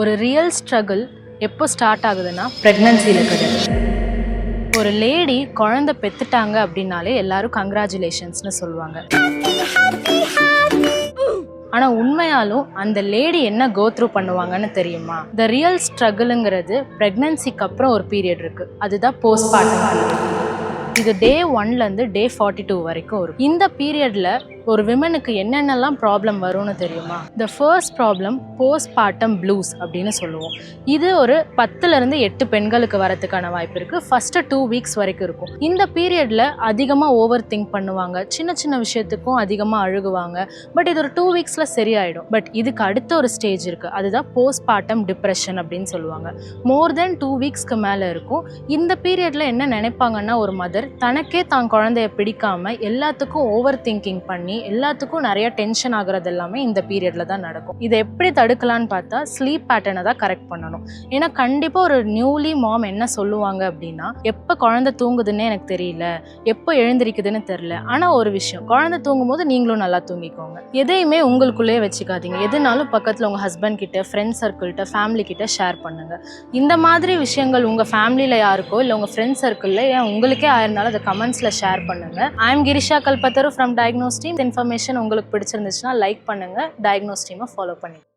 ஒரு real struggle எப்போ start ஆகுதுன்னா ப்ரெக்னன்சியில் கிடையாது. ஒரு லேடி குழந்தை பெற்றுட்டாங்க அப்படின்னாலே எல்லாரும் கங்க்ராச்சுலேஷன்ஸ்னு சொல்லுவாங்க. ஆனால் உண்மையாலும் அந்த லேடி என்ன கோ த்ரூ பண்ணுவாங்கன்னு தெரியுமா? த ரியல் ஸ்ட்ரகிளுங்கிறது ப்ரெக்னன்சிக்கு அப்புறம் ஒரு பீரியட் இருக்குது, அதுதான் போஸ்ட்மார்ட்டம் பீரியட். இது டே 1லேருந்து டே 42 வரைக்கும் இருக்கும். இந்த பீரியடில் ஒரு விமனுக்கு என்னென்னலாம் ப்ராப்ளம் வரும்னு தெரியுமா? The first problem postmortem blues அப்படின்னு சொல்லுவோம். இது ஒரு 10லேருந்து 8 பெண்களுக்கு வரதுக்கான வாய்ப்பு இருக்குது. ஃபஸ்ட்டு 2 வீக்ஸ் வரைக்கும் இருக்கும். இந்த பீரியடில் அதிகமாக ஓவர் திங்க் பண்ணுவாங்க, சின்ன சின்ன விஷயத்துக்கும் அதிகமாக அழுகுவாங்க. பட் இது ஒரு 2 வீக்ஸில் சரியாயிடும். பட் இதுக்கு அடுத்த ஒரு ஸ்டேஜ் இருக்குது, அதுதான் போஸ்ட்மார்ட்டம் டிப்ரெஷன் அப்படின்னு சொல்லுவாங்க. மோர் தென் 2 வீக்ஸ்க்கு மேலே இருக்கும். இந்த பீரியடில் என்ன நினைப்பாங்கன்னா, ஒரு மதர் தனக்கே தான் குழந்தைய பிடிக்காம எல்லாத்துக்கும் ஓவர் திங்கிங் பண்ணி எல்லாத்துக்கும் நிறைய டென்ஷன் ஆகுறது எல்லாமே இந்த பீரியட்ல தான் நடக்கும். இதை எப்படி தடுக்கலான்னு பார்த்தா ஸ்லீப் பேட்டர்னை தான் கரெக்ட் பண்ணணும். ஏன்னா கண்டிப்பா ஒரு நியூலி மாம் என்ன சொல்லுவாங்க அப்படின்னா, எப்போ குழந்தை தூங்குதுன்னே எனக்கு தெரியல, எப்போ எழுந்திருக்குதுன்னு தெரியல. ஆனா ஒரு விஷயம், குழந்தை தூங்கும் போது நீங்களும் நல்லா தூங்கிக்கோங்க. எதையுமே உங்களுக்குள்ளேயே வச்சுக்காதீங்க. எதுனாலும் பக்கத்துல உங்க ஹஸ்பண்ட் கிட்ட, ஃப்ரெண்ட் சர்க்கிள்கிட்ட, ஃபேமிலி கிட்ட ஷேர் பண்ணுங்க. இந்த மாதிரி விஷயங்கள் உங்க ஃபேமிலியில யாருக்கோ இல்லை உங்க ஃப்ரெண்ட் சர்க்கிள்ல ஏன் உங்களுக்கே ஆயிருந்தாலும் அதை கமெண்ட்ஸ்ல ஷேர் பண்ணுங்க. I am Krisha Kalpataru from diagnose team. Information உங்களுக்கு பிடிச்சிருந்துச்சுன்னா லைக் பண்ணுங்க, டயக்னோஸ் டீமை ஃபாலோ பண்ணுங்க.